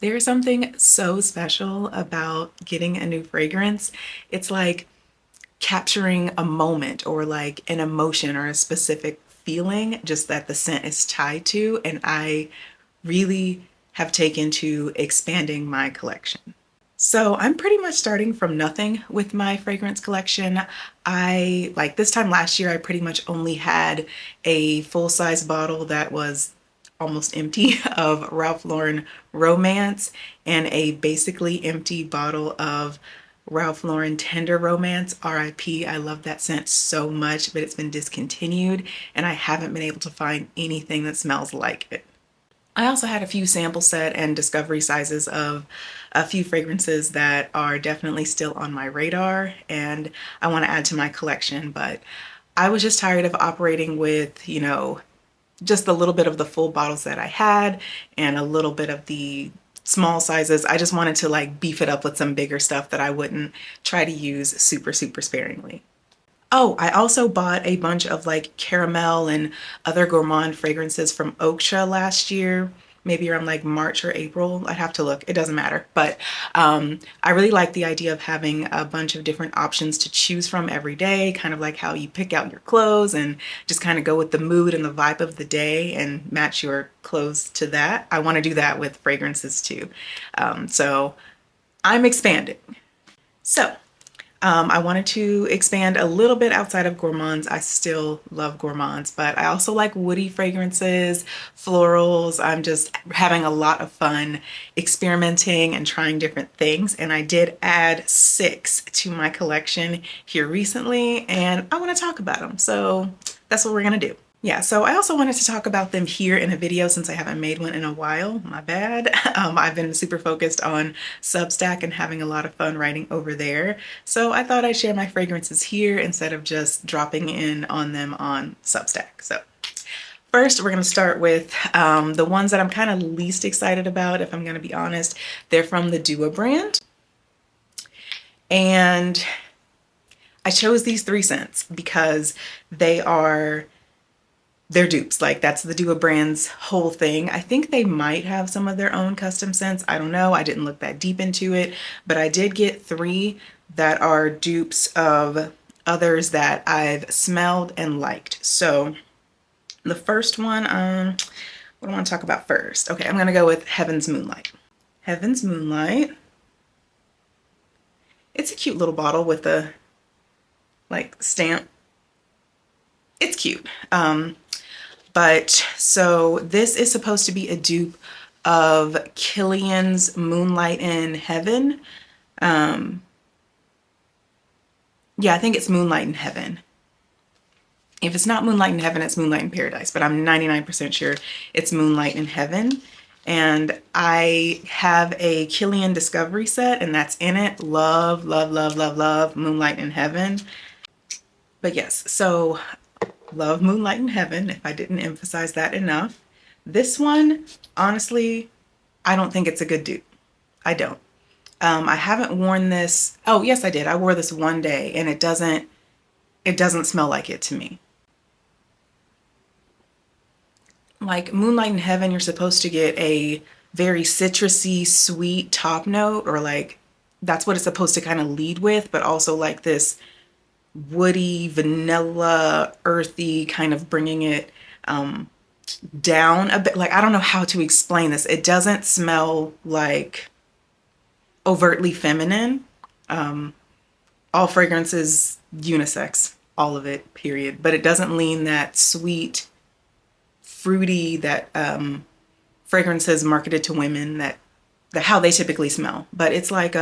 There's something so special about getting a new fragrance. It's like capturing a moment or like an emotion or a specific feeling just that the scent is tied to. And I really have taken to expanding my collection. So I'm pretty much starting from nothing with my fragrance collection. I like this time last year, I pretty much only had a full-size bottle that was almost empty of Ralph Lauren Romance and a basically empty bottle of Ralph Lauren Tender Romance, RIP. I love that scent so much, but it's been discontinued and I haven't been able to find anything that smells like it. I also had a few sample set and discovery sizes of a few fragrances that are definitely still on my radar and I want to add to my collection, but I was just tired of operating with, just a little bit of the full bottles that I had and a little bit of the small sizes. I just wanted to like beef it up with some bigger stuff that I wouldn't try to use super, super sparingly. Oh, I also bought a bunch of like caramel and other gourmand fragrances from Oaksha last year, maybe around like March or April. I'd have to look, it doesn't matter. But I really like the idea of having a bunch of different options to choose from every day, kind of like how you pick out your clothes and just kind of go with the mood and the vibe of the day and match your clothes to that. I want to do that with fragrances too. So I'm expanding. So I wanted to expand a little bit outside of gourmands. I still love gourmands, but I also like woody fragrances, florals. I'm just having a lot of fun experimenting and trying different things. And I did add 6 to my collection here recently, and I want to talk about them. So that's what we're going to do. Yeah, so I also wanted to talk about them here in a video since I haven't made one in a while. My bad. I've been super focused on Substack and having a lot of fun writing over there. So I thought I'd share my fragrances here instead of just dropping in on them on Substack. So first, we're going to start with the ones that I'm kind of least excited about, if I'm going to be honest. They're from the Dua brand. And I chose these 3 scents because they're dupes. Like that's the Dua brand's whole thing. I think they might have some of their own custom scents. I don't know. I didn't look that deep into it, but I did get 3 that are dupes of others that I've smelled and liked. So the first one, what do I want to talk about first? Okay, I'm going to go with Heaven's Moonlight. Heaven's Moonlight. It's a cute little bottle with a like stamp. It's cute. But so this is supposed to be a dupe of Kilian's Moonlight in Heaven. Yeah, I think it's Moonlight in Heaven. If it's not Moonlight in Heaven, it's Moonlight in Paradise, but I'm 99% sure it's Moonlight in Heaven. And I have a Kilian Discovery set and that's in it. Love, love, love, love, love Moonlight in Heaven. But yes, so love Moonlight in Heaven, if I didn't emphasize that enough. This one, honestly, I don't think it's a good dupe. I don't. I haven't worn this. Oh, yes, I did. I wore this one day and it doesn't smell like it to me. Like Moonlight in Heaven, you're supposed to get a very citrusy, sweet top note, or like that's what it's supposed to kind of lead with, but also like this woody, vanilla, earthy, kind of bringing it down a bit. Like, I don't know how to explain this. It doesn't smell like overtly feminine. All fragrance is unisex, all of it, period. But it doesn't lean that sweet, fruity that fragrances marketed to women that how they typically smell. But it's like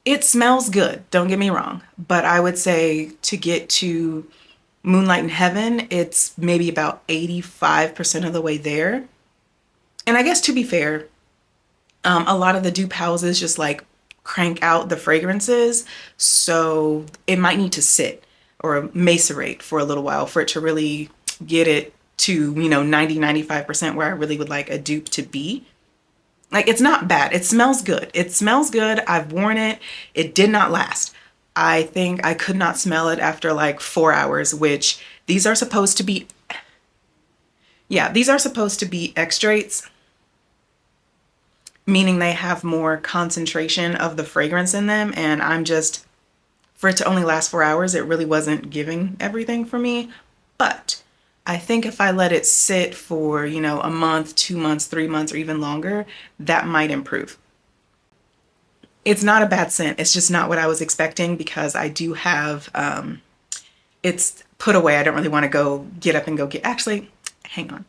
it smells good, don't get me wrong, but I would say to get to Moonlight in Heaven, it's maybe about 85% of the way there. And I guess to be fair, a lot of the dupe houses just like crank out the fragrances, so it might need to sit or macerate for a little while for it to really get it to, 90-95% where I really would like a dupe to be. Like, it's not bad. It smells good. It smells good. I've worn it. It did not last. I think I could not smell it after like 4 hours, which these are supposed to be, yeah, these are supposed to be extracts. meaning they have more concentration of the fragrance in them. And I'm just, for it to only last 4 hours, it really wasn't giving everything for me. But I think if I let it sit for, you know, a month, 2 months, 3 months, or even longer, that might improve. It's not a bad scent. It's just not what I was expecting because I do have, it's put away. I don't really want to go get up and go get, actually, hang on.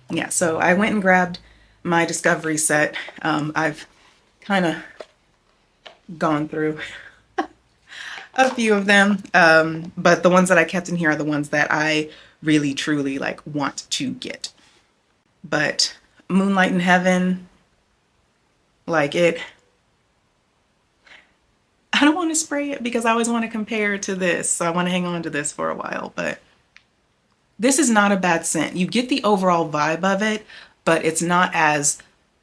Yeah, so I went and grabbed my Discovery set. I've kind of gone through a few of them, but the ones that I kept in here are the ones that I really truly like want to get. But Moonlight in Heaven, like it, I don't want to spray it because I always want to compare it to this, so I want to hang on to this for a while. But this is not a bad scent. You get the overall vibe of it, but it's not as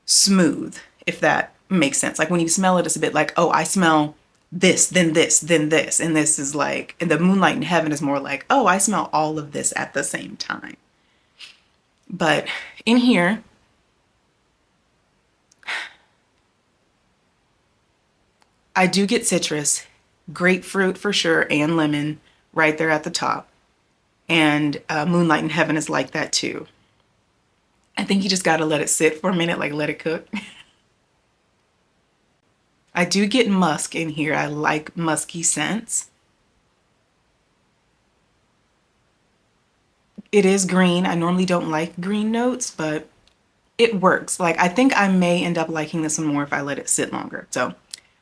smooth, if that makes sense. Like when you smell it, it's a bit like, oh, I smell this, then this, then this. And this is like, and the Moonlight in Heaven is more like, oh, I smell all of this at the same time. But in here, I do get citrus, grapefruit for sure, and lemon right there at the top. And Moonlight in Heaven is like that too. I think you just got to let it sit for a minute, like let it cook. I do get musk in here. I like musky scents. It is green. I normally don't like green notes, but it works. Like I think I may end up liking this one more if I let it sit longer. So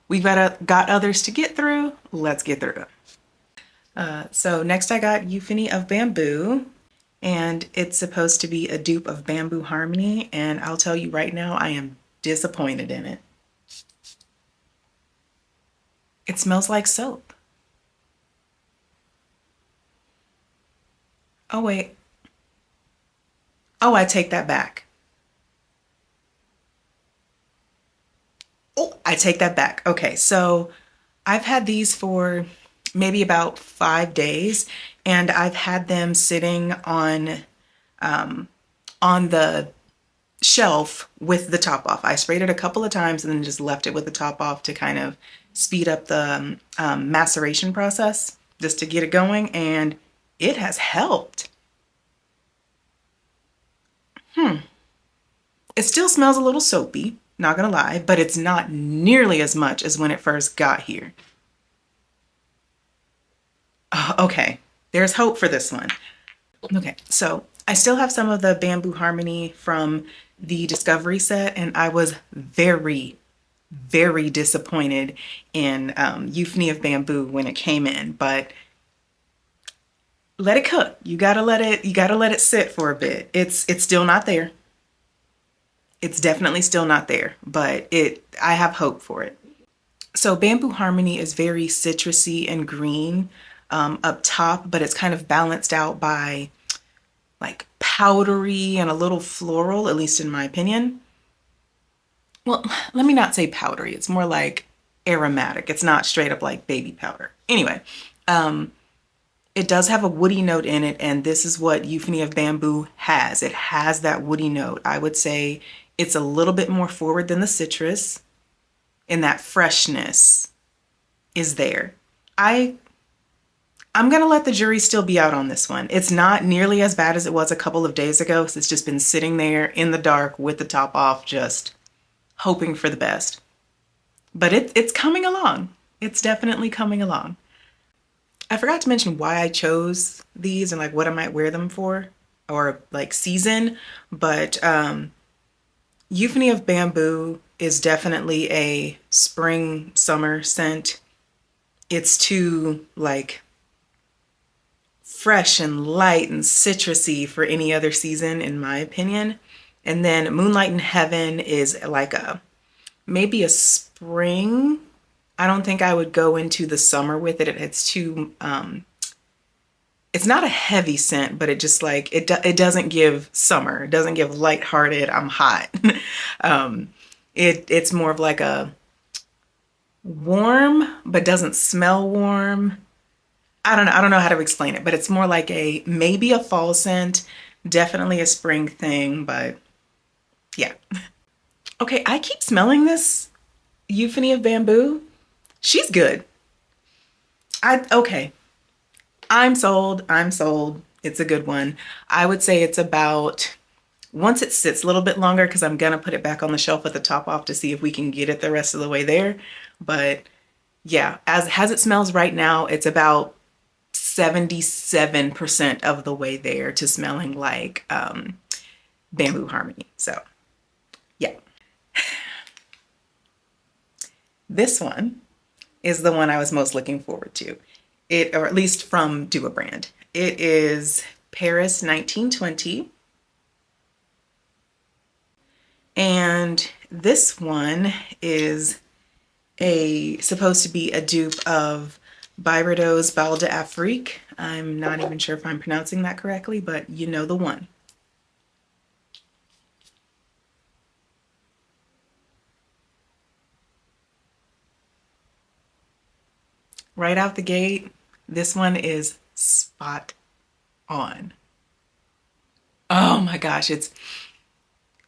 we've got others to get through. Let's get through them. So next I got Euphony of Bamboo, and it's supposed to be a dupe of Bamboo Harmony, and I'll tell you right now, I am disappointed in it. It smells like soap. Oh wait. Oh, I take that back. Oh, I take that back. Okay, so I've had these for maybe about 5 days, and I've had them sitting on the shelf with the top off. I sprayed it a couple of times and then just left it with the top off to kind of speed up the maceration process, just to get it going, and it has helped. It still smells a little soapy, not gonna lie, but it's not nearly as much as when it first got here. Okay, there's hope for this one. Okay, so I still have some of the Bamboo Harmony from the Discovery set, and I was very, very disappointed in Euphony of Bamboo when it came in, but let it cook. You gotta let it sit for a bit. It's still not there. It's definitely still not there, but I have hope for it. So Bamboo Harmony is very citrusy and green up top, but it's kind of balanced out by like powdery and a little floral, at least in my opinion. Well, let me not say powdery. It's more like aromatic. It's not straight up like baby powder. Anyway, it does have a woody note in it, and this is what Euphony of Bamboo has. It has that woody note. I would say it's a little bit more forward than the citrus, and that freshness is there. I'm gonna let the jury still be out on this one. It's not nearly as bad as it was a couple of days ago, so it's just been sitting there in the dark with the top off, just hoping for the best. But it's coming along. It's definitely coming along. I forgot to mention why I chose these and like what I might wear them for, or like season, but Euphony of Bamboo is definitely a spring summer scent. It's too like fresh and light and citrusy for any other season in my opinion. And then Moonlight in Heaven is like maybe a spring. I don't think I would go into the summer with it. It's too it's not a heavy scent, but it just like it doesn't give summer. It doesn't give lighthearted, I'm hot. It's more of like a warm but doesn't smell warm. I don't know how to explain it, but it's more like maybe a fall scent, definitely a spring thing, but yeah. Okay, I keep smelling this Euphony of Bamboo. She's good. Okay. I'm sold. I'm sold. It's a good one. I would say it's about, once it sits a little bit longer, because I'm gonna put it back on the shelf with the top off to see if we can get it the rest of the way there. But yeah, as it smells right now, it's about 77% of the way there to smelling like Bamboo Harmony. So yeah, this one is the one I was most looking forward to. It, or at least from Dua brand. It is Paris 1920. And this one is supposed to be a dupe of Byredo's Bal d'Afrique. I'm not even sure if I'm pronouncing that correctly, but you know the one. Right out the gate, this one is spot on. Oh my gosh, it's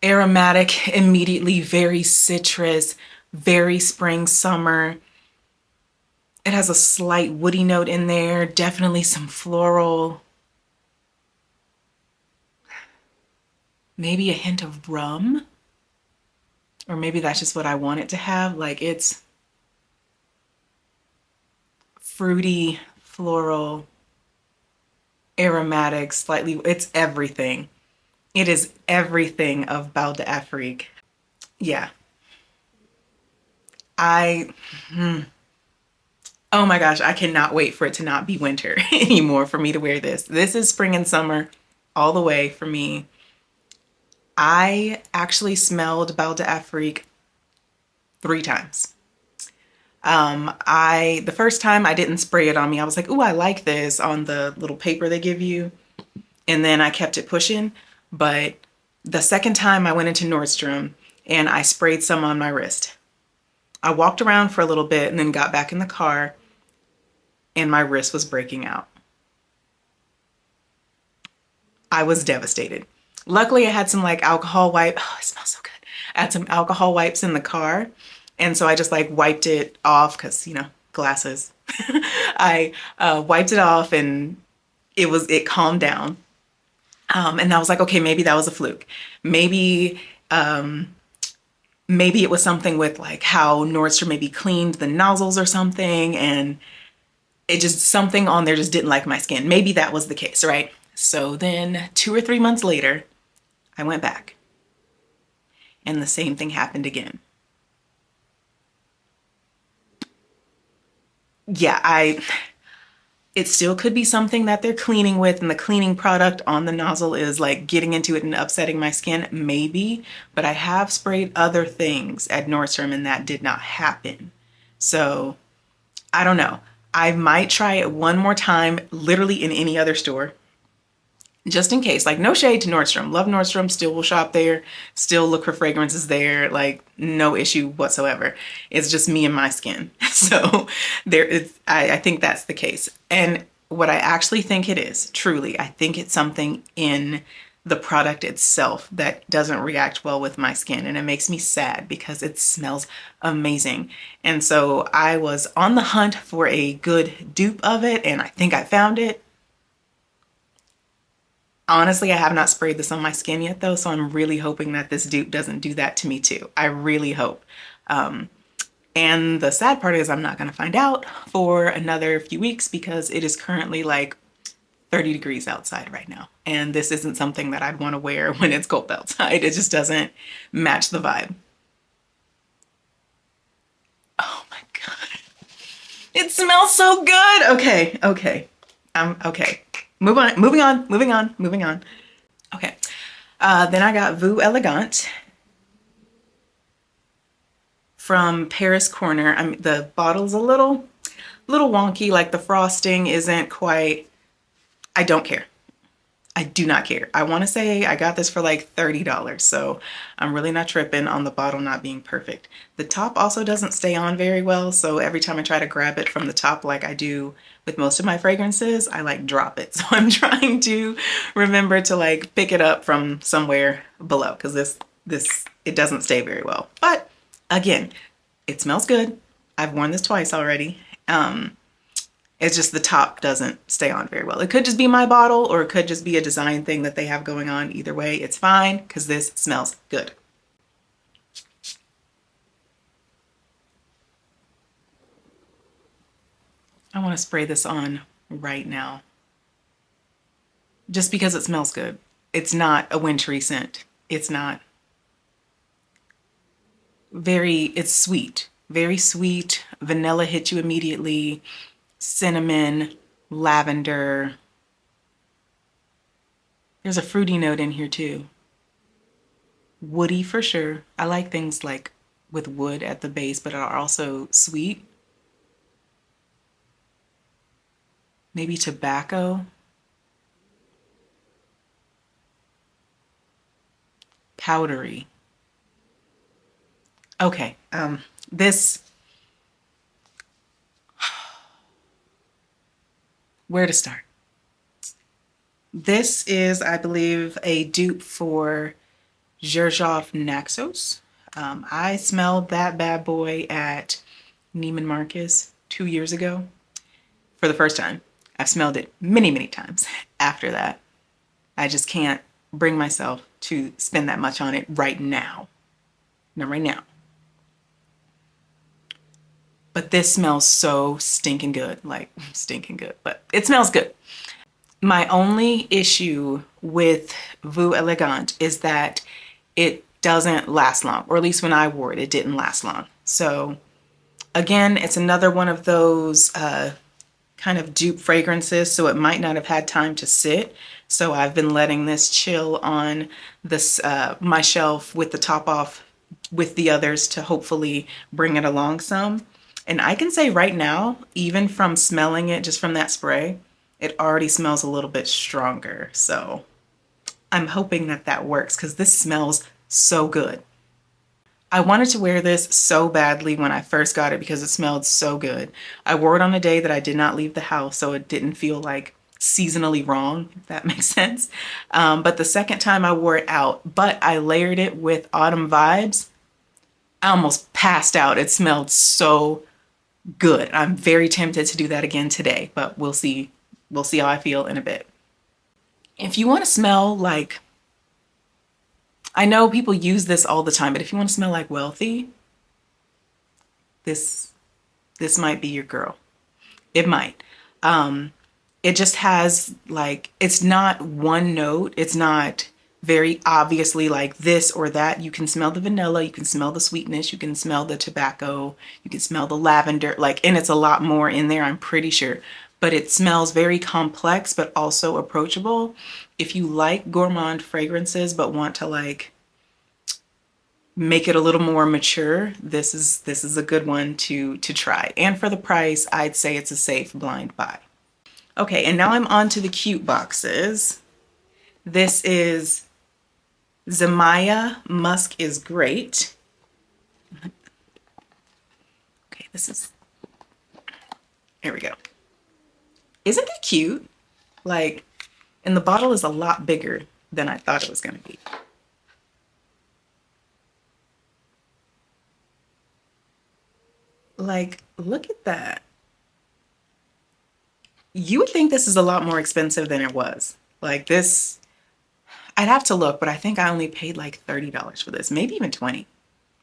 aromatic immediately, very citrus, very spring, summer. It has a slight woody note in there, definitely some floral, maybe a hint of rum, or maybe that's just what I want it to have. Like, it's fruity, floral, aromatic, slightly, it's everything. It is everything of Bal d'Afrique. Yeah. I, oh my gosh, I cannot wait for it to not be winter anymore for me to wear this. This is spring and summer all the way for me. I actually smelled Bal d'Afrique 3 times. The first time I didn't spray it on me. I was like, "Ooh, I like this," on the little paper they give you. And then I kept it pushing. But the second time I went into Nordstrom and I sprayed some on my wrist. I walked around for a little bit and then got back in the car and my wrist was breaking out. I was devastated. Luckily, I had some like alcohol wipe. Oh, it smells so good. I had some alcohol wipes in the car. And so I just like wiped it off because, glasses. I wiped it off and it calmed down. And I was like, okay, maybe that was a fluke. Maybe maybe it was something with like how Nordstrom maybe cleaned the nozzles or something, and it just, something on there just didn't like my skin. Maybe that was the case, right? So then 2 or 3 months later, I went back and the same thing happened again. Yeah, it still could be something that they're cleaning with and the cleaning product on the nozzle is like getting into it and upsetting my skin, maybe, but I have sprayed other things at Nordstrom and that did not happen. So I don't know. I might try it one more time, literally in any other store, just in case. Like, no shade to Nordstrom. Love Nordstrom, still will shop there, still look for fragrances there, like no issue whatsoever. It's just me and my skin. So there is, I think that's the case. And what I actually think it is, truly, I think it's something in the product itself that doesn't react well with my skin, and it makes me sad because it smells amazing. And so I was on the hunt for a good dupe of it, and I think I found it. Honestly, I have not sprayed this on my skin yet though, so I'm really hoping that this dupe doesn't do that to me too. I really hope. And the sad part is I'm not gonna find out for another few weeks because it is currently like 30 degrees outside right now. And this isn't something that I'd want to wear when it's cold outside. It just doesn't match the vibe. Oh my God. It smells so good. Okay, okay. Okay. Moving on. Okay. Then I got Voux Elegante from Paris Corner. The bottle's a little wonky, like the frosting isn't quite, I don't care. I do not care. I want to say I got this for like $30, so I'm really not tripping on the bottle not being perfect. The top also doesn't stay on very well, so every time I try to grab it from the top like I do with most of my fragrances, I like drop it. So I'm trying to remember to like pick it up from somewhere below because this it doesn't stay very well. But again, it smells good. I've worn this twice already. It's just the top doesn't stay on very well. It could just be my bottle, or it could just be a design thing that they have going on. Either way, it's fine because this smells good. I want to spray this on right now just because it smells good. It's not a wintry scent. It's not it's sweet, very sweet. Vanilla hits you immediately. Cinnamon, lavender. There's a fruity note in here too. Woody for sure. I like things like with wood at the base, but are also sweet. Maybe tobacco. Powdery. Okay, this, where to start? This is, I believe, a dupe for Xerjoff Naxos. I smelled that bad boy at Neiman Marcus 2 years ago for the first time. I've smelled it many, many times after that. I just can't bring myself to spend that much on it right now. Not right now. But this smells so stinking good, like stinking good, but it smells good. My only issue with Voux Elegante is that it doesn't last long, or at least when I wore it, it didn't last long. So again, it's another one of those kind of dupe fragrances, so it might not have had time to sit. So I've been letting this chill on this my shelf with the top off with the others to hopefully bring it along some. And I can say right now, even from smelling it, just from that spray, it already smells a little bit stronger. So I'm hoping that that works because this smells so good. I wanted to wear this so badly when I first got it because it smelled so good. I wore it on a day that I did not leave the house, so it didn't feel like seasonally wrong, if that makes sense. But the second time I wore it out, but I layered it with autumn vibes, I almost passed out. It smelled so good. I'm very tempted to do that again today, but we'll see. We'll see how I feel in a bit. If you want to smell like, I know people use this all the time, but if you want to smell like wealthy, this might be your girl. It might. It just has like, it's not one note. It's not very obviously like this or that. You can smell the vanilla, you can smell the sweetness, you can smell the tobacco, you can smell the lavender, like, and it's a lot more in there, I'm pretty sure. But it smells very complex, but also approachable. If you like gourmand fragrances, but want to like make it a little more mature, this is a good one to try. And for the price, I'd say it's a safe blind buy. Okay, and now I'm on to the cute boxes. This is Zimaya Musk is Great. Okay, here we go. Isn't that cute? Like, and the bottle is a lot bigger than I thought it was going to be. Like, look at that. You would think this is a lot more expensive than it was. Like this, I'd have to look, but I think I only paid like $30 for this, maybe even 20.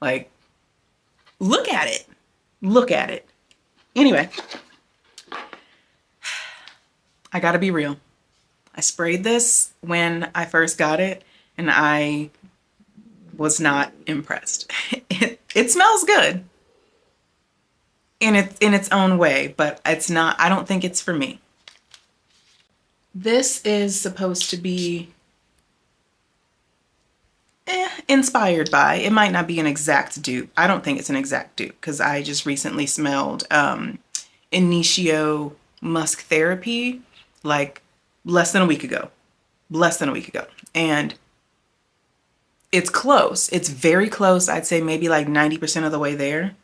Like, look at it. Look at it. Anyway, I gotta be real. I sprayed this when I first got it and I was not impressed. It smells good in its own way, but it's not, I don't think it's for me. This is supposed to be inspired by. It might not be an exact dupe. I don't think it's an exact dupe because I just recently smelled Initio Musk Therapy like less than a week ago. And it's close. It's very close. I'd say maybe like 90% of the way there.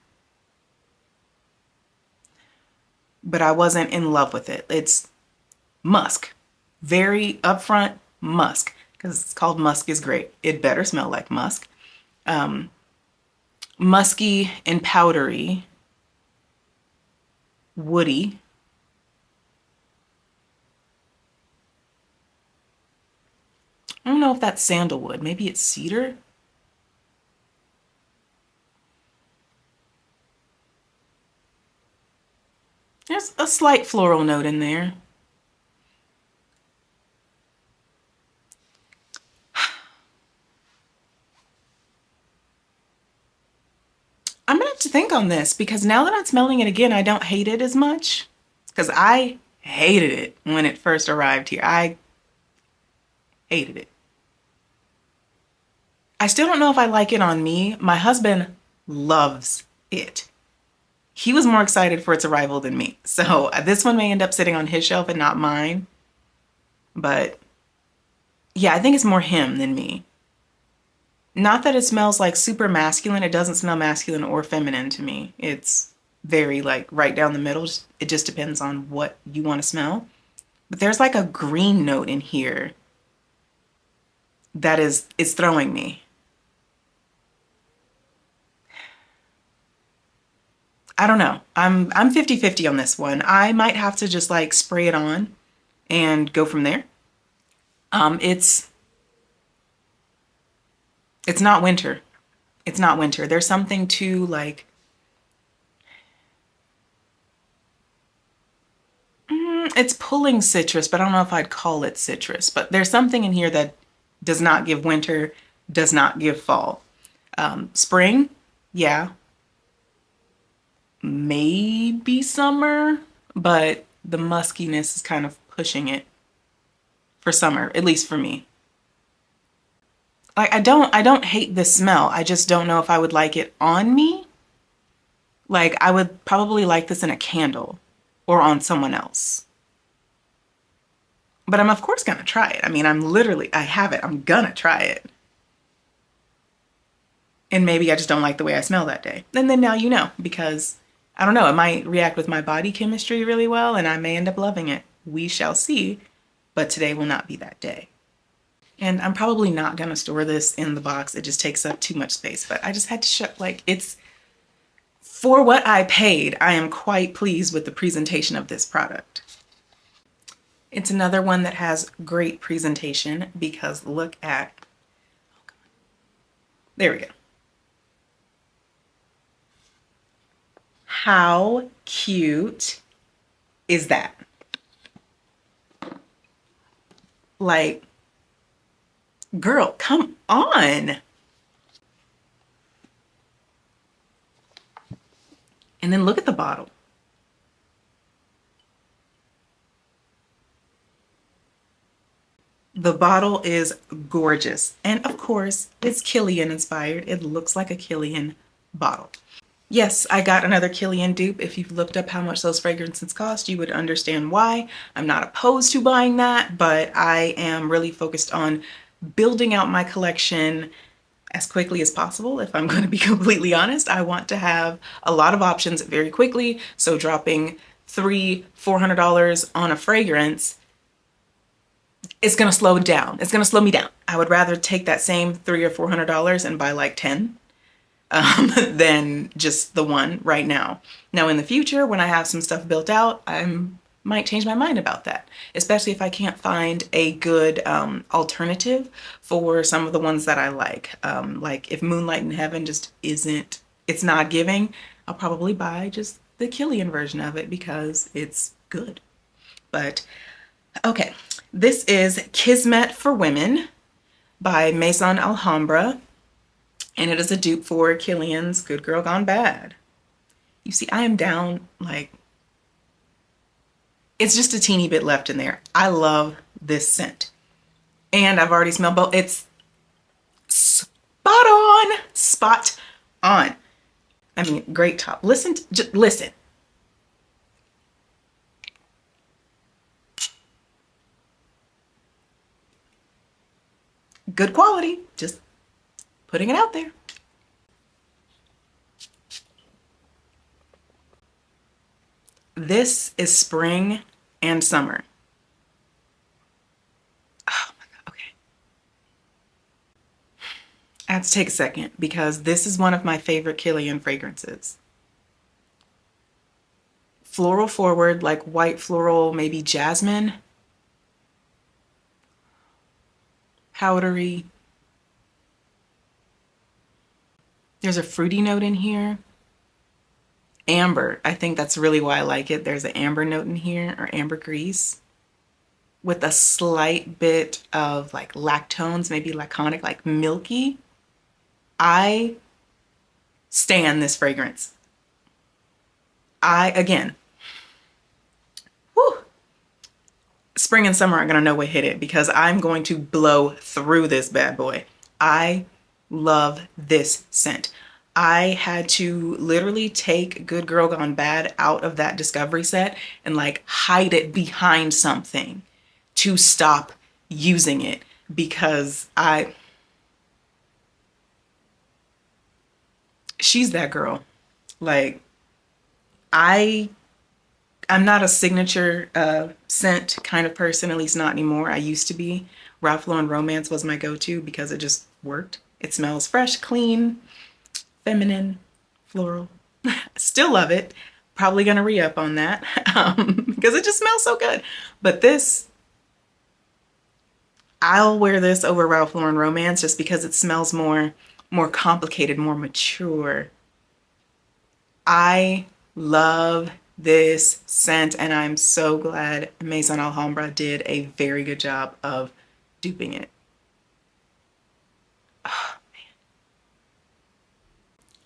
But I wasn't in love with it. It's musk. Very upfront musk. Because it's called Musk is Great. It better smell like musk. Musky and powdery, woody. I don't know if that's sandalwood. Maybe it's cedar. There's a slight floral note in there. I'm gonna have to think on this because now that I'm smelling it again, I don't hate it as much. Because I hated it when it first arrived here. I hated it. I still don't know if I like it on me. My husband loves it. He was more excited for its arrival than me. So this one may end up sitting on his shelf and not mine. But yeah, I think it's more him than me. Not that it smells like super masculine. It doesn't smell masculine or feminine to me. It's very like right down the middle. It just depends on what you want to smell. But there's like a green note in here that is throwing me. I don't know. I'm 50-50 on this one. I might have to just like spray it on and go from there. It's not winter. It's not winter. There's something to like it's pulling citrus, but I don't know if I'd call it citrus. But there's something in here that does not give winter, does not give fall. Spring, yeah, maybe summer, but the muskiness is kind of pushing it for summer, at least for me. Like I don't hate the smell. I just don't know if I would like it on me. Like I would probably like this in a candle or on someone else. But I'm of course gonna try it. I mean, I have it. I'm gonna try it. And maybe I just don't like the way I smell that day. And then now you know, because I don't know, it might react with my body chemistry really well and I may end up loving it. We shall see. But today will not be that day. And I'm probably not gonna store this in the box. It just takes up too much space. But I just had to show, like, it's for what I paid. I am quite pleased with the presentation of this product. It's another one that has great presentation because look at, there we go. How cute is that? Like, girl, come on. And then look at the bottle. The bottle is gorgeous. And of course, it's Kilian inspired. It looks like a Kilian bottle. Yes, I got another Kilian dupe. If you've looked up how much those fragrances cost, you would understand why. I'm not opposed to buying that, but I am really focused on building out my collection as quickly as possible. If I'm going to be completely honest, I want to have a lot of options very quickly. So dropping $300-400 on a fragrance, it's going to slow it down. It's going to slow me down. I would rather take that same $300 or $400 and buy like 10 than just the one right now. Now in the future, when I have some stuff built out, I might change my mind about that, especially if I can't find a good alternative for some of the ones that I like if Moonlight in Heaven just isn't, it's not giving, I'll probably buy just the Kilian version of it because it's good. But okay, this is Kismet for Women by Maison Alhambra. And it is a dupe for Kilian's Good Girl Gone Bad. You see, I am down, like, it's just a teeny bit left in there. I love this scent. And I've already smelled both. It's spot on, spot on. I mean, great top. Listen, just listen. Good quality, just putting it out there. This is spring and summer. Oh my God, okay. I have to take a second because this is one of my favorite Kilian fragrances. Floral forward, like white floral, maybe jasmine. Powdery. There's a fruity note in here. Amber. I think that's really why I like it. There's an amber note in here, or ambergris, with a slight bit of like lactones, maybe laconic, like milky. I stan this fragrance. Again, whew, spring and summer aren't gonna know what hit it because I'm going to blow through this bad boy. I love this scent. I had to literally take Good Girl Gone Bad out of that discovery set and like hide it behind something to stop using it because she's that girl. Like I'm not a signature scent kind of person, at least not anymore. I used to be. Ralph Lauren Romance was my go-to because it just worked. It smells fresh, clean, feminine, floral. Still love it. Probably gonna re-up on that because it just smells so good. But this, I'll wear this over Ralph Lauren Romance just because it smells more complicated, more mature. I love this scent and I'm so glad Maison Alhambra did a very good job of duping it. Oh, man.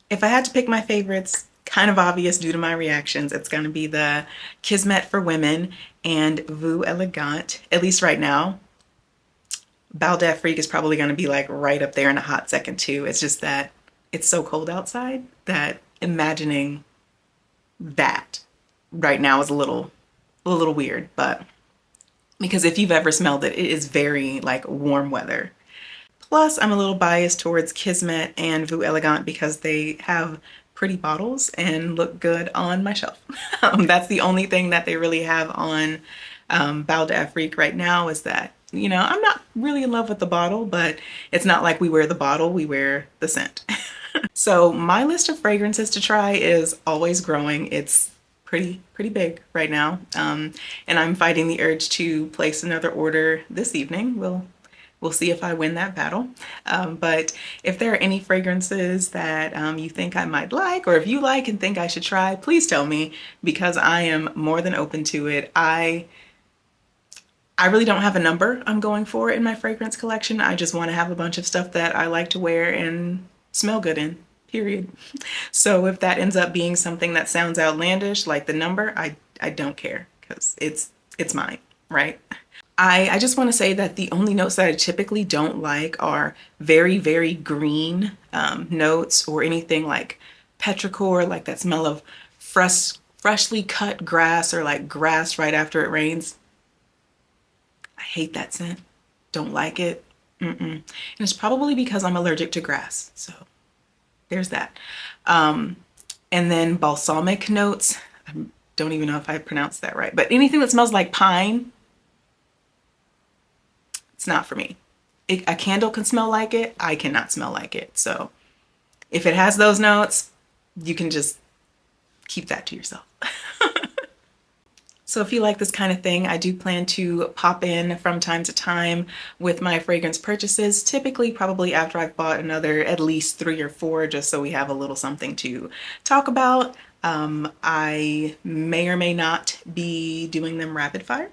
If I had to pick my favorites, kind of obvious due to my reactions, it's going to be the Kismet for women and Voux Elegante, at least right now. Bal d'Afrique is probably going to be like right up there in a hot second too. It's just that it's so cold outside that imagining that right now is a little weird, but because if you've ever smelled it, it is very like warm weather. Plus, I'm a little biased towards Kismet and Voux Elegante because they have pretty bottles and look good on my shelf. That's the only thing that they really have on Bal d'Afrique right now is that, you know, I'm not really in love with the bottle, but it's not like we wear the bottle, we wear the scent. So my list of fragrances to try is always growing. It's pretty big right now. And I'm fighting the urge to place another order this evening. We'll see if I win that battle. But if there are any fragrances that you think I might like, or if you like and think I should try, please tell me because I am more than open to it. I really don't have a number I'm going for in my fragrance collection. I just want to have a bunch of stuff that I like to wear and smell good in, period. So if that ends up being something that sounds outlandish, like the number, I don't care because it's mine, right? I just want to say that the only notes that I typically don't like are very green notes or anything like petrichor, like that smell of freshly cut grass or like grass right after it rains. I hate that scent. Don't like it. And it's probably because I'm allergic to grass. So there's that. And then balsamic notes. I don't even know if I pronounced that right, but anything that smells like pine, it's not for me. A candle can smell like it. I cannot smell like it. So if it has those notes, you can just keep that to yourself. So if you like this kind of thing, I do plan to pop in from time to time with my fragrance purchases, typically probably after I've bought another at least 3 or 4, just so we have a little something to talk about. I may or may not be doing them rapid fire.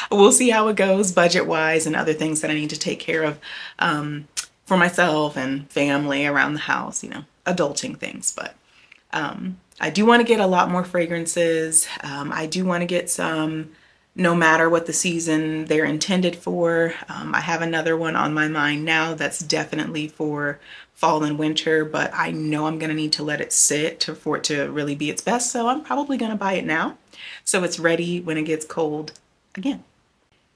We'll see how it goes budget-wise and other things that I need to take care of for myself and family around the house, you know, adulting things. But I do want to get a lot more fragrances. I do want to get some no matter what the season they're intended for. I have another one on my mind now that's definitely for fall and winter, but I know I'm going to need to let it sit for it to really be its best. So I'm probably going to buy it now so it's ready when it gets cold again.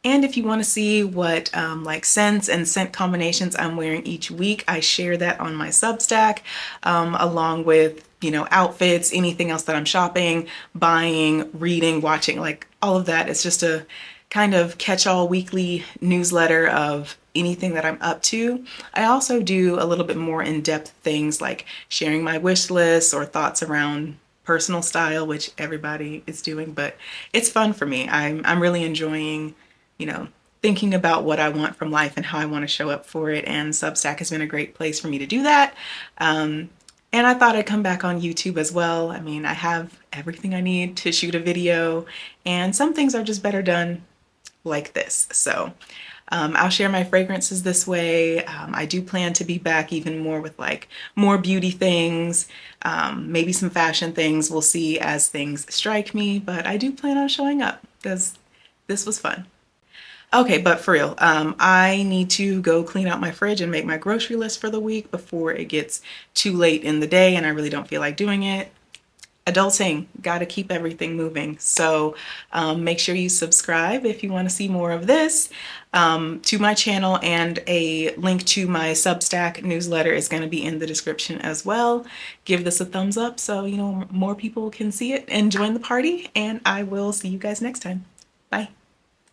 And if you want to see what like scents and scent combinations I'm wearing each week, I share that on my Substack along with, you know, outfits, anything else that I'm shopping, buying, reading, watching, like all of that. It's just a kind of catch-all weekly newsletter of anything that I'm up to. I also do a little bit more in-depth things like sharing my wish lists or thoughts around personal style, which everybody is doing, but it's fun for me. I'm really enjoying, you know, thinking about what I want from life and how I want to show up for it. And Substack has been a great place for me to do that. And I thought I'd come back on YouTube as well. I mean, I have everything I need to shoot a video, and some things are just better done like this. So I'll share my fragrances this way. I do plan to be back even more with like more beauty things, maybe some fashion things. We'll see as things strike me, but I do plan on showing up because this was fun. Okay, but for real, I need to go clean out my fridge and make my grocery list for the week before it gets too late in the day and I really don't feel like doing it. Adulting, gotta keep everything moving. So make sure you subscribe if you want to see more of this to my channel, and a link to my Substack newsletter is going to be in the description as well. Give this a thumbs up so more people can see it and join the party, and I will see you guys next time. Bye.